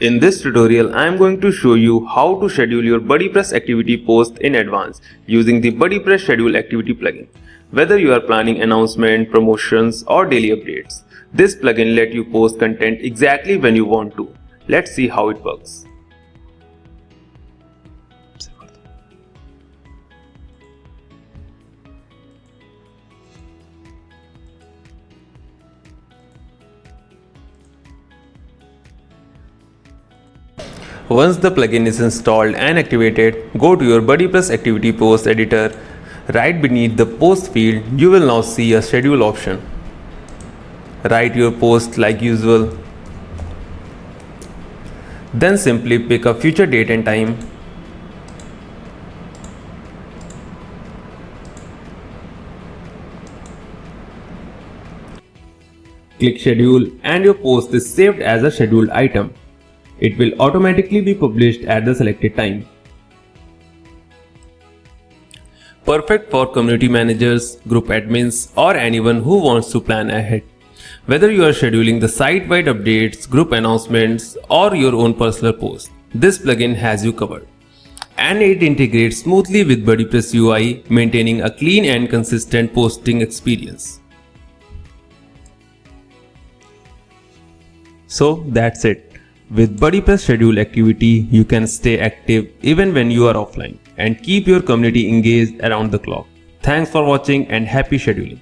In this tutorial, I am going to show you how to schedule your BuddyPress activity post in advance using the BuddyPress Schedule Activity plugin. Whether you are planning announcements, promotions or daily updates, this plugin lets you post content exactly when you want to. Let's see how it works. Once the plugin is installed and activated, go to your BuddyPress Activity Post Editor. Right beneath the post field, you will now see a schedule option. Write your post like usual. Then simply pick a future date and time. Click schedule and your post is saved as a scheduled item. It will automatically be published at the selected time. Perfect for community managers, group admins, or anyone who wants to plan ahead. Whether you are scheduling the site-wide updates, group announcements, or your own personal post, this plugin has you covered. And it integrates smoothly with BuddyPress UI, maintaining a clean and consistent posting experience. So that's it. With BuddyPress Schedule Activity, you can stay active even when you are offline and keep your community engaged around the clock. Thanks for watching and happy scheduling.